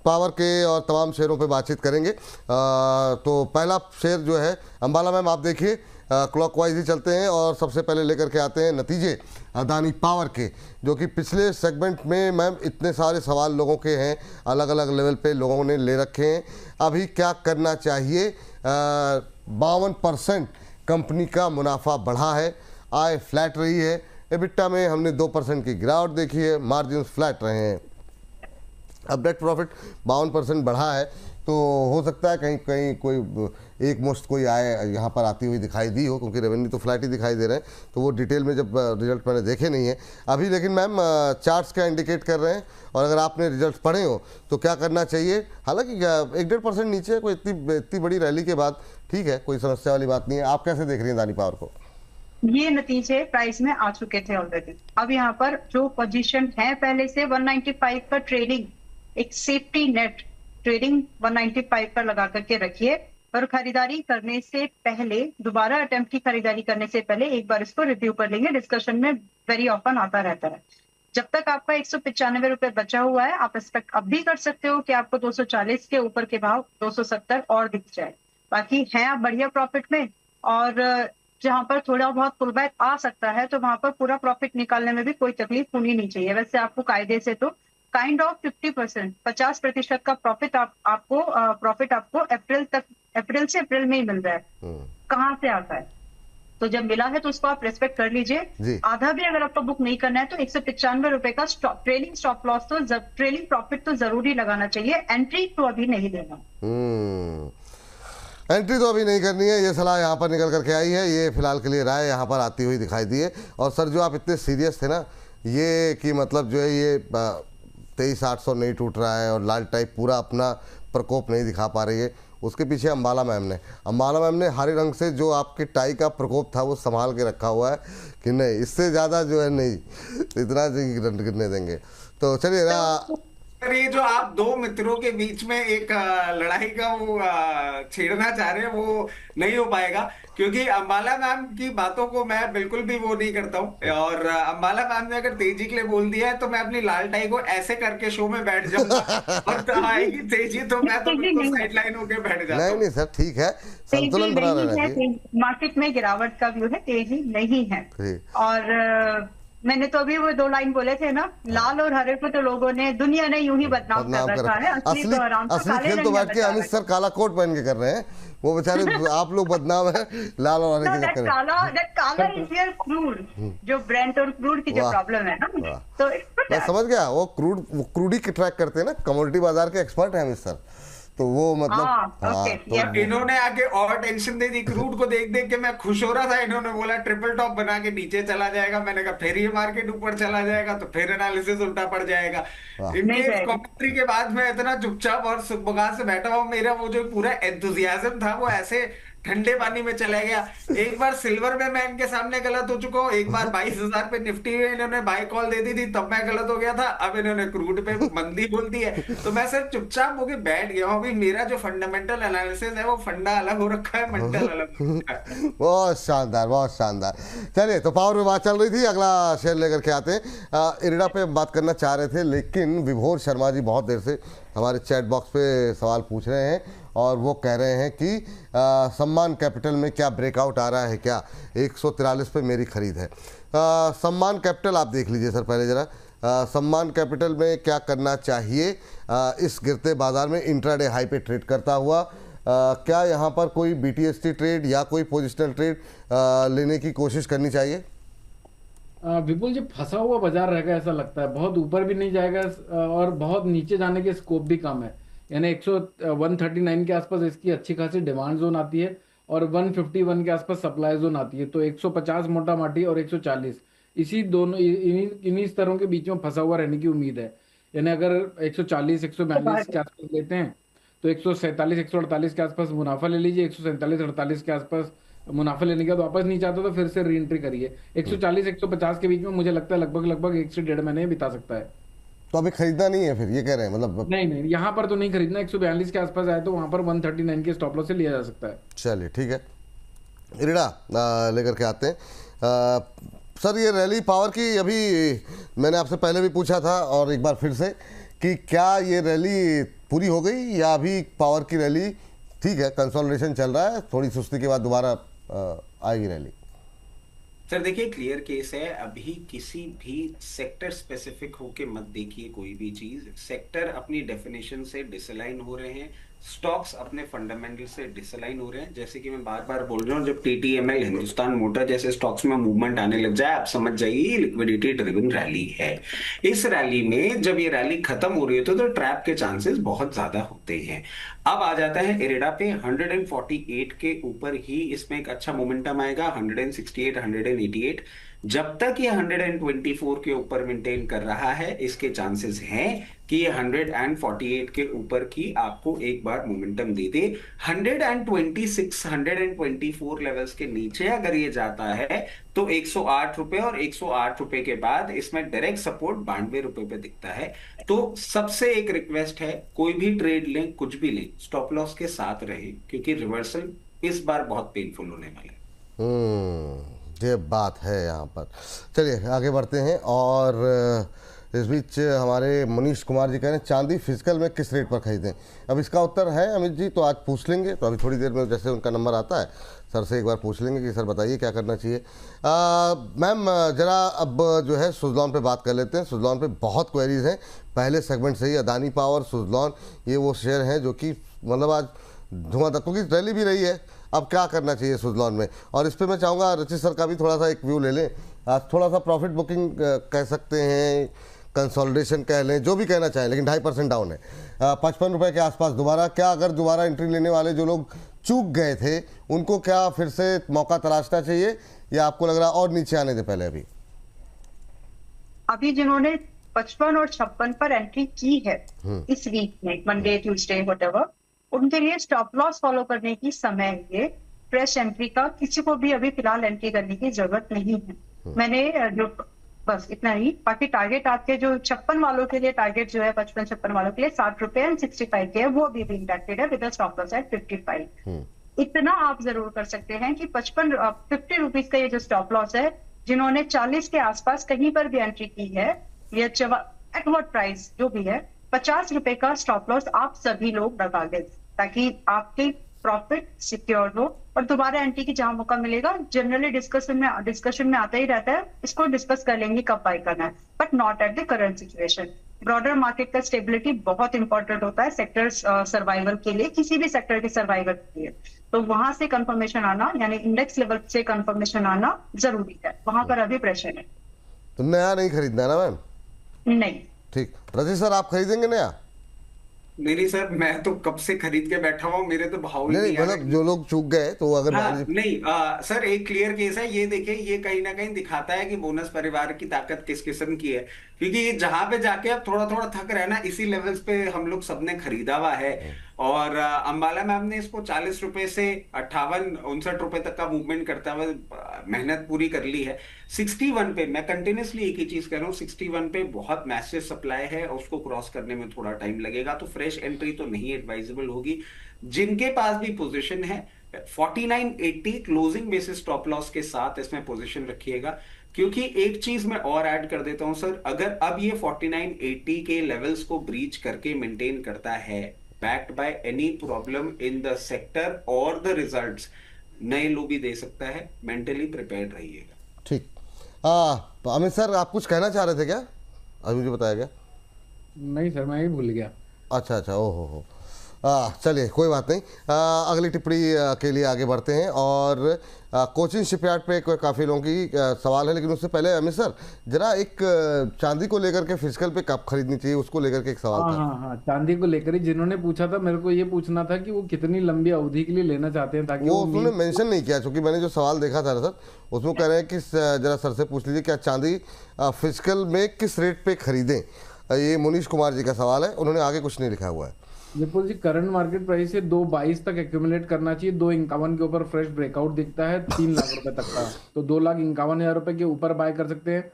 Power के और तमाम शेयरों पे बातचीत करेंगे। तो पहला शेयर जो है अंबाला मैम, आप देखिए क्लॉकवाइज ही चलते हैं और सबसे पहले लेकर के आते हैं नतीजे अदानी पावर के, जो कि पिछले सेगमेंट में मैम इतने सारे सवाल लोगों के हैं, अलग अलग लेवल पे लोगों ने ले रखे हैं। अभी क्या करना चाहिए? 52% कंपनी का मुनाफा बढ़ा है, आय फ्लैट रही है, एबिटा में हमने 2% की गिरावट देखी है, मार्जिन फ्लैट रहे हैं। अब नेट प्रॉफिट 52% बढ़ा है, तो हो सकता है कहीं कहीं कोई एक मुश्त कोई आय यहाँ पर आती हुई दिखाई दी हो, क्योंकि रेवेन्यू तो फ्लैट ही दिखाई दे रहे हैं। तो वो डिटेल में जब रिजल्ट मैंने देखे नहीं है अभी, लेकिन मैम चार्ट्स क्या इंडिकेट कर रहे हैं, और अगर आपने रिजल्ट पढ़े हो तो क्या करना चाहिए? हालांकि 1-1.5% नीचे कोई इतनी बड़ी रैली के बाद ठीक है, कोई समस्या वाली बात नहीं है। आप कैसे देख रही हैं अदानी पावर को? ये नतीजे प्राइस में आ चुके थे ऑलरेडी। अब यहाँ पर जो पोजीशन है पहले से 195 पर ट्रेडिंग, एक सेफ्टी नेट ट्रेडिंग 195 पर लगा करके रखिए, और खरीदारी करने से पहले, दोबारा अटेम्प्ट की खरीदारी करने से पहले एक बार इसको रिव्यू कर लेंगे। डिस्कशन में वेरी ऑफन आता रहता है। जब तक आपका 195 रुपए बचा हुआ है, आप एक्सपेक्ट अब भी कर सकते हो कि आपको 240 के ऊपर के भाव 270 और दिख जाए। बाकी है आप बढ़िया प्रॉफिट में, और जहां पर थोड़ा बहुत पुलबैक आ सकता है तो वहां पर पूरा प्रॉफिट निकालने में भी कोई तकलीफ होनी नहीं चाहिए। वैसे आपको कायदे से तो काइंड ऑफ 50%, 50% का प्रॉफिट आपको अप्रैल से अप्रैल में ही मिल रहा है। कहाँ से आता है? तो जब मिला है तो उसको आप रेस्पेक्ट कर लीजिए। आधा भी अगर आपको बुक नहीं करना है तो 195 रुपए का ट्रेलिंग स्टॉप लॉस तो ट्रेलिंग प्रॉफिट तो जरूर ही लगाना चाहिए। एंट्री तो अभी नहीं देना। एंट्री तो अभी नहीं करनी है, ये सलाह यहाँ पर निकल करके आई है, ये फिलहाल के लिए राय यहाँ पर आती हुई दिखाई दी है। और सर जो आप इतने सीरियस थे ना, ये कि मतलब जो है ये 23,800 नहीं टूट रहा है और लाल टाइप पूरा अपना प्रकोप नहीं दिखा पा रही है, उसके पीछे अंबाला मैम ने हरे रंग से जो आपके टाई का प्रकोप था वो संभाल के रखा हुआ है कि नहीं, इससे ज़्यादा जो है नहीं, इतना गिरने देंगे। तो चलिए ना, ये जो आप दो मित्रों के बीच में एक लड़ाई का वो छेड़ना चाह रहे हैं, वो नहीं हो पाएगा, क्योंकि अंबाला मैम की बातों को मैं बिल्कुल भी वो नहीं करता हूँ। और अंबाला मैम ने अगर तेजी के लिए बोल दिया है तो मैं अपनी लाल टाई को ऐसे करके शो में बैठ जाऊंगा, और आएगी तेजी तो मैं तो बिल्कुल साइडलाइन होकर बैठ जाता हूँ। नहीं सर, ठीक है, संतुलन बना रहना चाहिए। मार्केट में गिरावट का व्यू है, तेजी नहीं है। और मैंने तो अभी वो 2 लाइन बोले थे ना, लाल और हरे को तो लोगों ने, दुनिया ने यूं ही बदनाम कर रखा है। असली खेल तो बैठ के अमित सर काला कोट पहन के कर रहे हैं, वो बेचारे आप लोग बदनाम है लाल और हरे के चक्कर में। काला इज हियर क्रूड, जो ब्रेंट और क्रूड की जो प्रॉब्लम है ना, तो मैं समझ गया। वो क्रूड ही ट्रैक करते हैं ना, कमोडिटी बाजार के एक्सपर्ट हैं अमित सर, तो वो मतलब तो इन्होंने आके और टेंशन दे दी। क्रूड को देख देख के मैं खुश हो रहा था, इन्होंने बोला ट्रिपल टॉप बना के नीचे चला जाएगा, मैंने कहा फिर ये मार्केट ऊपर चला जाएगा तो फिर एनालिसिस उल्टा पड़ जाएगा। इनके इस कमेंट्री के बाद मैं इतना चुपचाप और सुखबुगार से बैठा हुआ, मेरा वो जो पूरा एंथुसियाज्म था वो ऐसे ठंडे पानी में चला गया। एक बार सिल्वर में मैं इनके सामने गलत हो चुका हूँ, एक बार 22,000 पे निफ्टी में इन्होंने बाय कॉल दे दी थी, तब मैं गलत हो गया था, अब इन्होंने क्रूड पे मंदी बोल दी है, तो मैं सिर्फ चुपचाप होके बैठ गया हूँ। अभी मेरा जो फंडामेंटल एनालिसिस है वो फंडा अलग हो रखा है, मेंटल अलग हो रखा है। बहुत शानदार, बहुत शानदार। चलिए, तो पावर में बात चल रही थी, अगला शेयर लेकर के आते हैं। इरिडा पे बात करना चाह रहे थे, लेकिन विभोर शर्मा जी बहुत देर से हमारे चैट बॉक्स पे सवाल पूछ रहे हैं और वो कह रहे हैं कि सम्मान कैपिटल में क्या ब्रेकआउट आ रहा है क्या? 143 पे मेरी खरीद है। सम्मान कैपिटल आप देख लीजिए सर पहले ज़रा, सम्मान कैपिटल में क्या करना चाहिए इस गिरते बाजार में? इंट्राडे हाई पे ट्रेड करता हुआ, क्या यहाँ पर कोई बीटीएसटी ट्रेड या कोई पोजिशनल ट्रेड लेने की कोशिश करनी चाहिए? विपुल जी, फंसा हुआ बाजार रहेगा ऐसा लगता है, बहुत ऊपर भी नहीं जाएगा और बहुत नीचे जाने के स्कोप भी कम है। यानी 139 के आसपास इसकी अच्छी खासी डिमांड जोन आती है और 151 के आसपास सप्लाई जोन आती है, तो 150 मोटा माटी और 140 इसी दोनों इन्हीं स्तरों के बीच में फंसा हुआ रहने की उम्मीद है। यानी अगर 140 142 के आसपास लेते हैं तो 147 148 के आसपास मुनाफा ले लीजिए, 147 48 के आसपास मुनाफा लेने के बाद वापस नीचे आता तो फिर से री एंट्री करिए। 140 150 के बीच में मुझे लगता है लगभग 1 से 1.5 महीने बिता सकता है। तो अभी खरीदना नहीं है फिर, ये कह रहे हैं मतलब? नहीं, यहाँ पर तो नहीं खरीदना। 142 के आसपास आए तो वहां पर 139 के स्टॉप लॉस से लिया जा सकता है। चलिए ठीक है, इरिडा लेकर के आते हैं। सर ये रैली पावर की, अभी मैंने आपसे पहले भी पूछा था और एक बार फिर से कि क्या ये रैली पूरी हो गई या अभी पावर की रैली ठीक है, कंसोलिडेशन चल रहा है, थोड़ी सुस्ती के बाद दोबारा आएगी रैली? सर देखिए, क्लियर केस है। अभी किसी भी सेक्टर स्पेसिफिक होके मत देखिए कोई भी चीज। सेक्टर अपनी डेफिनेशन से डिसलाइन हो रहे हैं, स्टॉक्स अपने फंडामेंटल से डिसलाइन हो रहे हैं। जैसे कि मैं बार बार बोल रहा हूँ, जब टीटीएमएल, हिंदुस्तान मोटर जैसे स्टॉक्स में मूवमेंट आने लग जाए, आप समझ जाइए लिक्विडिटी ड्रिवन रैली है। इस रैली में जब ये रैली खत्म हो रही है तो ट्रैप के चांसेस बहुत ज्यादा होते हैं। अब आ जाता है इरेडा पे, 148 के ऊपर ही इसमें एक अच्छा मोमेंटम आएगा, 168, 188। जब तक ये 124 के ऊपर मेंटेन कर रहा है, इसके चांसेस हैं कि ये 148 के ऊपर की आपको एक बार मोमेंटम दे दे। 126, 124 लेवल्स के नीचे अगर ये जाता है तो 108 रुपए, और 108 रुपए के बाद इसमें डायरेक्ट सपोर्ट 92 रुपए पे दिखता है। तो सबसे एक रिक्वेस्ट है, कोई भी ट्रेड लें, कुछ भी लें, स्टॉप लॉस के साथ रहे, क्योंकि रिवर्सल इस बार बहुत पेनफुल होने वाला है। ये बात है यहाँ पर। चलिए आगे बढ़ते हैं। और इस बीच हमारे मनीष कुमार जी कह रहे हैं चांदी फिजिकल में किस रेट पर खरीदें। अब इसका उत्तर है अमित जी, तो आज पूछ लेंगे, तो अभी थोड़ी देर में जैसे उनका नंबर आता है सर से एक बार पूछ लेंगे कि सर बताइए क्या करना चाहिए। मैम जरा अब जो है सुज़लॉन पे बात कर लेते हैं। सुज़लॉन पे बहुत क्वेरीज हैं पहले सेगमेंट से ही। अदानी पावर, सुज़लॉन, ये वो शेयर हैं जो कि मतलब आज धुआंधार, क्योंकि रैली भी रही है। अब क्या करना चाहिए सुज़लॉन में, और इस पे मैं चाहूँगा रचित सर का भी थोड़ा सा एक व्यू ले लें। आज थोड़ा सा प्रॉफिट बुकिंग कह सकते हैं, कंसोलिडेशन कह लें, जो भी कहना चाहें, लेकिन 2.5% डाउन है, 55 रुपये के आसपास। दोबारा क्या, अगर दोबारा एंट्री लेने वाले जो लोग चूक गए थे उनको क्या फिर से मौका तलाशना चाहिए, या आपको लग रहा और नीचे आने दे पहले? अभी जिन्होंने 55 और 56 पर एंट्री की है इस वीक में, मंडे, ट्यूसडे, व्हाटएवर, उनके लिए स्टॉप लॉस फॉलो करने की समय है ये। फ्रेश एंट्री का किसी को भी अभी फिलहाल एंट्री करने की जरूरत नहीं है। मैंने जो बस इतना ही। बाकी टारगेट आपके जो 56 वालों के लिए, टारगेट जो है 55-56 वालों के लिए 60 रुपए एंड 65 के है, वो अभी भी इंटैक्टेड है विद स्टॉप लॉस एट 55। इतना आप जरूर कर सकते हैं कि 50 रुपीज का ये जो स्टॉप लॉस है, जिन्होंने 40 के आसपास कहीं पर भी एंट्री की है, या एट व्हाट प्राइस जो भी है, 50 रुपए का स्टॉप लॉस आप सभी लोग लगा दें, ताकि आपकी प्रॉफिट सिक्योर हो। और दोबारा एंट्री की जहां मौका मिलेगा, जनरली डिस्कशन में आता ही रहता है, इसको डिस्कस कर लेंगे कब बाय करना है, but not at the current situation. Broader market का स्टेबिलिटी बहुत इंपॉर्टेंट होता है सेक्टर सर्वाइवल के लिए, किसी भी सेक्टर के सर्वाइवल के लिए। तो वहां से कंफर्मेशन आना, यानी इंडेक्स लेवल से कंफर्मेशन आना जरूरी है, वहां पर अभी प्रेशर है। तो नया नहीं खरीदना है ना मैम? नहीं। ठीक, रजी सर आप खरीदेंगे नया? नहीं सर, मैं तो कब से खरीद के बैठा हुआ, मेरे तो भाव ही नहीं मतलब जो लोग चूक गए तो अगर नहीं सर, एक क्लियर केस है ये। देखिए, ये कहीं ना कहीं दिखाता है कि बोनस परिवार की ताकत किस किस्म की है, क्योंकि जहां पे जाके अब थोड़ा थोड़ा थक रहे हैं ना, इसी लेवल्स पे हम लोग सबने खरीदा हुआ है। और अंबाला मैम ने इसको 40 रुपए से 58-59 रुपए तक का मूवमेंट करता हुआ मेहनत पूरी कर ली है। 61 पे मैं कंटिन्यूसली एक ही चीज कह रहा हूँ, 61 पे बहुत मैसिव सप्लाई है, उसको क्रॉस करने में थोड़ा टाइम लगेगा, तो फ्रेश एंट्री तो नहीं एडवाइजेबल होगी। जिनके पास भी पोजीशन है 49.80 क्लोजिंग बेसिस स्टॉप लॉस के साथ इसमें पोजीशन रखिएगा। क्योंकि एक चीज मैं और ऐड कर देता हूं सर, अगर अब ये 49.80 के लेवल्स को ब्रीच करके मेंटेन करता है, backed by any problem in the sector or the results, नए लो भी दे सकता है, मेंटली प्रिपेयर्ड रहिएगा। ठीक। अमित सर आप कुछ कहना चाह रहे थे क्या? अभी मुझे बताया गया। नहीं सर, मैं ही भूल गया। अच्छा, ओहो। चलिए कोई बात नहीं। अगली टिप्पणी के लिए आगे बढ़ते हैं। और कोचिन शिपयार्ड पे काफ़ी लोगों की सवाल है, लेकिन उससे पहले अमित सर जरा एक चांदी को लेकर के फिजिकल पे कब खरीदनी चाहिए, उसको लेकर के एक सवाल था। हाँ, चांदी को लेकर ही जिन्होंने पूछा था, मेरे को ये पूछना था कि वो कितनी लंबी अवधि के लिए लेना चाहते हैं, ताकि वो उन्होंने मेंशन नहीं किया, क्योंकि मैंने जो सवाल देखा था ना सर, उसमें कह रहे हैं कि जरा सर से पूछ लीजिए क्या चांदी फिजिकल में किस रेट पे खरीदें। ये मनीष कुमार जी का सवाल है, उन्होंने आगे कुछ नहीं लिखा हुआ है। विपुल जी, करंट मार्केट प्राइस से 2.22 तक एक्यूमुलेट करना चाहिए। 2.51 के ऊपर फ्रेश ब्रेकआउट दिखता है 3 लाख रुपए तक का, तो 2,51,000 रुपए के ऊपर बाय कर सकते हैं।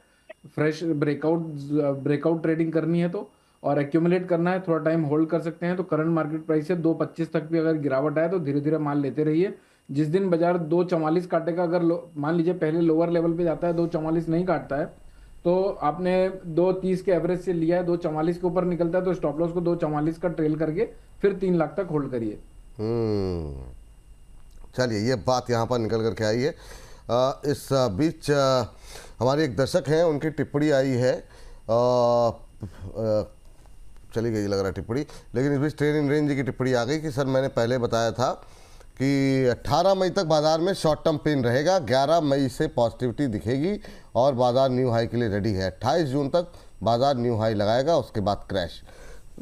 फ्रेश ब्रेकआउट ट्रेडिंग करनी है तो, और एक्यूमुलेट करना है, थोड़ा टाइम होल्ड कर सकते हैं। तो करंट मार्केट प्राइस से 2.25 तक भी अगर गिरावट आए तो धीरे धीरे माल लेते रहिए। जिस दिन बाजार 2.44 काटेगा, अगर मान लीजिए पहले लोअर लेवल पे जाता है, 2.44 नहीं काटता है, तो आपने 2.30 के एवरेज से लिया है, 2.44 के ऊपर निकलता है तो स्टॉप लॉस को 2.44 का ट्रेल करके फिर 3 लाख तक होल्ड करिए। चलिए, ये बात यहाँ पर निकल करके आई है। इस बीच हमारे एक दर्शक हैं, उनकी टिप्पणी आई है, चली गई लग रहा है टिप्पणी, लेकिन इस बीच ट्रेड इन रेंज की टिप्पणी आ गई कि सर मैंने पहले बताया था कि 18 मई तक बाजार में शॉर्ट टर्म पेन रहेगा, 11 मई से पॉजिटिविटी दिखेगी और बाजार न्यू हाई के लिए रेडी है। 28 जून तक बाजार न्यू हाई लगाएगा, उसके बाद क्रैश।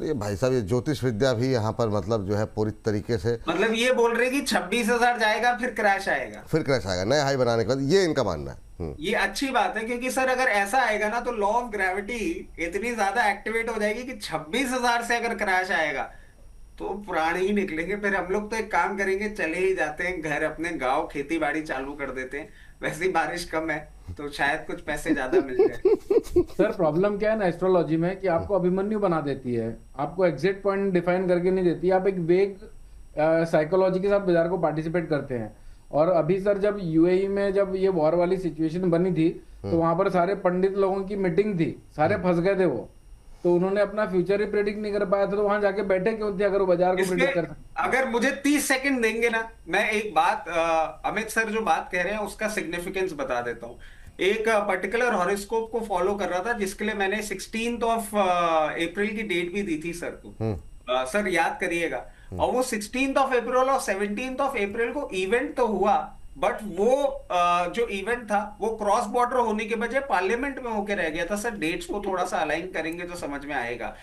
ये भाई साहब, ये ज्योतिष विद्या भी यहाँ पर मतलब जो है पूरी तरीके से, मतलब ये बोल रहे कि 26,000 जाएगा फिर क्रैश आएगा, फिर क्रैश आएगा नया हाई बनाने के बाद, ये इनका मानना है। ये अच्छी बात है, क्योंकि सर अगर ऐसा आएगा ना तो लॉ ऑफ ग्रेविटी इतनी ज्यादा एक्टिवेट हो जाएगी कि 26,000 से अगर क्रैश आएगा तो प्राण ही निकलेंगे। फिर हम लोग तो एक काम करेंगे, चले ही जाते हैं घर अपने गांव, खेती बाड़ी चालू कर देते हैं, वैसे ही बारिश कम है तो शायद कुछ पैसे ज्यादा मिल जाए। सर प्रॉब्लम क्या है ना एस्ट्रोलॉजी में कि आपको अभिमन्यु बना देती है, आपको एग्जैक्ट पॉइंट डिफाइन करके नहीं देती, आप एक वेग साइकोलॉजी के साथ बाजार को पार्टिसिपेट करते हैं। और अभी सर जब यूएई में जब ये वॉर वाली सिचुएशन बनी थी तो वहां पर सारे पंडित लोगों की मीटिंग थी, सारे फंस गए थे वो, तो उन्होंने अपना फ्यूचर ही प्रेडिक्ट नहीं कर पाया था, तो वहां जाके बैठे क्यों थे अगर वो बाजार को प्रेडिक्ट कर सकते। अगर मुझे 30 सेकंड देंगे ना, मैं एक बात अमित सर जो बात कह रहे हैं उसका सिग्निफिकेंस बता देता हूँ। एक पर्टिकुलर हॉरोस्कोप को फॉलो कर रहा था जिसके लिए मैंने 16th ऑफ अप्रैल की डेट भी दी थी सर को, सर याद करिएगा। और वो 16th ऑफ अप्रैल और 17th ऑफ अप्रैल को इवेंट तो हुआ, बट वो जो इवेंट था वो क्रॉस बॉर्डर होने के बजाय पार्लियामेंट में होकर रह गया था। सर डेट्स को थोड़ा सा अलाइन करेंगे तो समझ में आएगा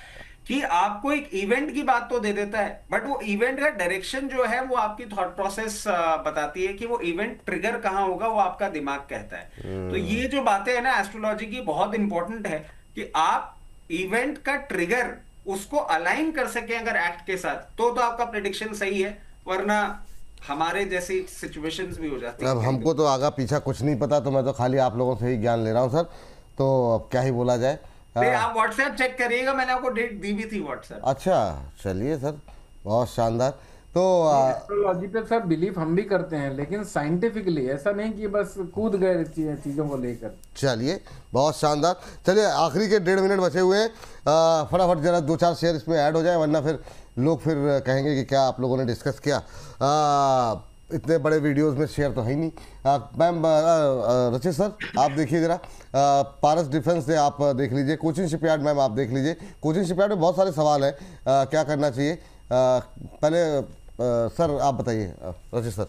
कि आपको एक इवेंट की बात तो दे देता है, बट वो इवेंट का डायरेक्शन जो है वो आपकी थॉट प्रोसेस बताती है कि वो इवेंट ट्रिगर कहां होगा, वो आपका दिमाग कहता है। तो ये जो बातें है ना एस्ट्रोलॉजी की, बहुत इंपॉर्टेंट है कि आप इवेंट का ट्रिगर उसको अलाइन कर सके अगर एक्ट के साथ, तो आपका प्रेडिक्शन सही है, वरना हमारे जैसी सिचुएशंस भी हो जाती है। अब हमको तो आगा पीछा कुछ नहीं पता, तो मैं तो खाली आप लोगों से ही ज्ञान ले रहा हूँ सर, तो अब क्या ही बोला जाए। आप व्हाट्सएप चेक करिएगा, मैंने आपको डेट दी भी थी व्हाट्सएप। अच्छा चलिए सर, बहुत शानदार। तो एस्ट्रोलॉजी पे सर बिलीफ हम भी करते हैं, लेकिन साइंटिफिकली, ऐसा नहीं कि बस कूद गए चीजों को लेकर। चलिए बहुत शानदार। चलिए आखिरी के 1.5 मिनट बचे हुए हैं, फटाफट जरा 2-4 शेयर इसमें ऐड हो जाए, वरना फिर लोग फिर कहेंगे कि क्या आप लोगों ने डिस्कस किया। इतने बड़े वीडियोस में शेयर तो है ही नहीं। मैम रचित सर आप देखिए जरा, पारस डिफेंस से आप देख लीजिए, कोचिंग शिपयार्ड मैम आप देख लीजिए, कोचिंग शिपयार्ड में बहुत सारे सवाल हैं, क्या करना चाहिए। पहले सर आप बताइए रचित सर।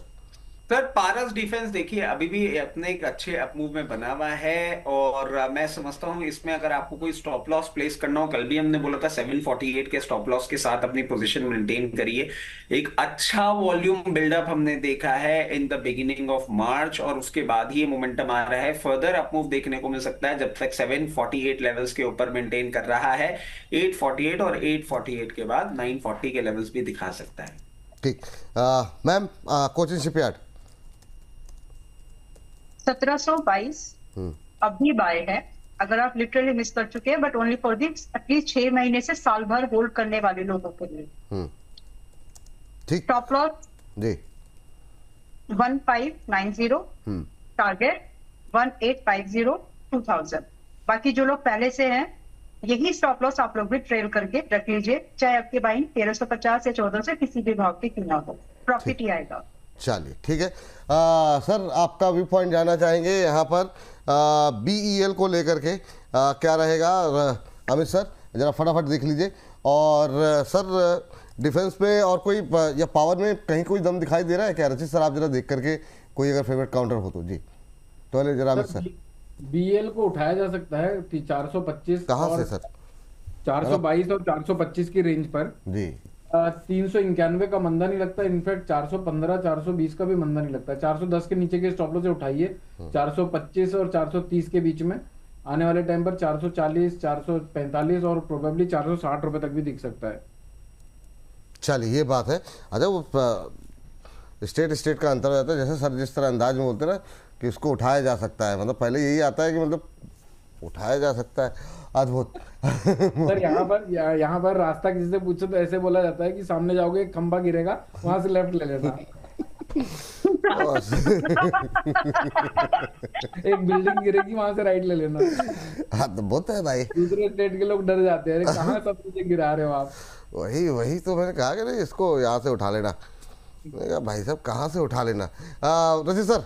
सर पारस डिफेंस देखिए अभी भी अपने एक अच्छे अपमूव में बना हुआ है, और मैं समझता हूं इसमें अगर आपको कोई स्टॉप लॉस प्लेस करना हो, कल भी हमने बोला था 748 के स्टॉप लॉस के साथ अपनी पोजीशन मेंटेन करिए। एक अच्छा वॉल्यूम बिल्डअप हमने देखा है in the beginning of March, और उसके बाद ही ये मोमेंटम आ रहा है। फर्दर अपमूव देखने को मिल सकता है जब तक 748 लेवल्स के ऊपर मेंटेन कर रहा है। 848 और 848 के बाद 940 के लेवल्स भी दिखा सकता है। ठीक मैम, कोचिंग शिपयार्ड 1722 अभी बाय है, अगर आप लिटरली मिस कर चुके हैं, but only for the at least 6 महीने से साल भर होल्ड करने वाले लोगों के लिए। ठीक, टॉप लॉस जी 1590, टारगेट 1850 2000। बाकी जो लोग पहले से हैं यही स्टॉप लॉस आप लोग भी ट्रेल करके रख लीजिए, चाहे आपकी बाइंग 1350 या 1400 किसी भी भाव की क्यों ना हो, प्रॉफिट ही आएगा। चलिए ठीक है। सर आपका व्यू पॉइंट जानना चाहेंगे यहाँ पर BEL को लेकर के, क्या रहेगा अमित सर जरा फटाफट देख लीजिए। और सर डिफेंस में और कोई या पावर में कहीं कोई दम दिखाई दे रहा है क्या? रचित सर आप जरा देख करके कोई अगर फेवरेट काउंटर हो तो जी। तो पहले जरा अमित सर। BEL को उठाया जा सकता है 425 कहाँ से सर? 422 और 425 की रेंज पर जी। 391 का मंदा नहीं लगता, इनफैक्ट 415 420 का भी मंदा नहीं लगता। 410 के नीचे के स्टॉप लॉस से उठाइए, 425 और 430 के बीच में आने वाले टाइम पर 440 445 और प्रोबेबली 460 रुपए तक भी दिख सकता है। चलिए ये बात है। अच्छा वो स्टेट का अंतर हो जाता है, जैसे सर जिस तरह अंदाज में बोलते हैं ना कि उसको उठाया जा सकता है, मतलब पहले यही आता है कि मतलब उठाया जा सकता है, अद्भुत। सर यहाँ पर रास्ता किसी से पूछो तो ऐसे बोला जाता है कि सामने जाओगे एक खंबा गिरेगा, वहां से लेफ्ट ले लेना। एक बिल्डिंग गिरेगी वहां से राइट ले लेना। हाँ तो बहुत है भाई, दूसरे स्टेट के लोग डर जाते हैं, अरे कहाँ सब मुझे गिरा रहे हो आप। वही वही तो मैंने कहा कि नहीं इसको यहाँ से उठा लेना। मैंने कहा भाई साहब कहाँ से उठा लेना। रजी सर।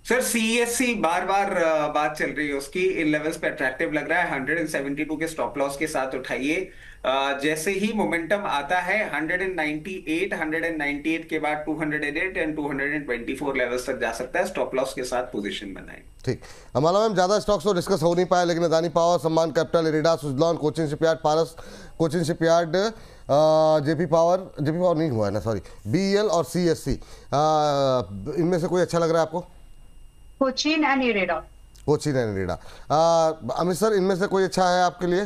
सर सीएससी बार बार बात चल रही है उसकी, इन लेवल्स पे अट्रैक्टिव लग रहा है, 172 के स्टॉप लॉस के साथ उठाइए। जैसे ही मोमेंटम आता है 198, 198 के बाद 208 एंड 224 लेवल्स तक जा सकता है, स्टॉप लॉस के साथ पोजीशन बनाए। ठीक, हमारा मैम ज़्यादा स्टॉक्स तो डिस्कस हो नहीं पाया, लेकिन Adani Power, Sammaan Capital, IREDA, Suzlon, Cochin shipyard, पारस कोचिन शिपयार्ड, जेपी पावर नहीं हुआ है ना, सॉरी, बीईएल और सीएससी, इनमें से कोई अच्छा लग रहा है आपको? Cochin and IREDA. Cochin and IRDA. Amit sir, इनमें से कोई अच्छा है आपके लिए?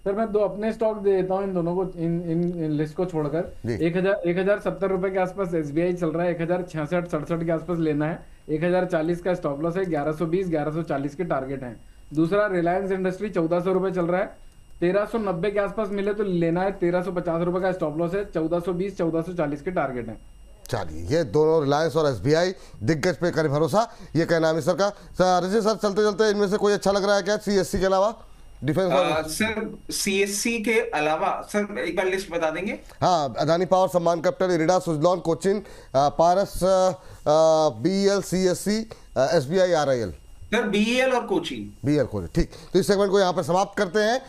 सर मैं दो अपने स्टॉक दे देता हूँ इन दोनों को, इन लिस्ट को छोड़कर। जी। 1070 रुपए के आसपास एसबीआई चल रहा है, 1066-67 के आसपास लेना है, 1040 का स्टॉप लॉस है, 1120-1140 के टारगेट हैं। दूसरा रिलायंस इंडस्ट्री 1400 रुपए चल रहा है, 1390 के आसपास मिले तो लेना है, 1350 रुपए का स्टॉप लॉस है, 1420-1440 के टारगेट हैं। चलिए, ये दोनों रिलायंस और एसबीआई दिग्गज पे करें भरोसा, ये कहना है सर का। रजी सर, चलते चलते इनमें से कोई अच्छा लग रहा है क्या सीएससी के अलावा? डिफेंस सर सीएससी के अलावा सर एक बार लिस्ट बता देंगे? हाँ, Adani Power, Sammaan Capital, IREDA, Suzlon, Cochin, Paras, BEL, CSC, SBI, RIL. Sir BEL और कोचिन। बीईएल कोचिन, ठीक। तो इस सेगमेंट को यहाँ पर समाप्त करते हैं।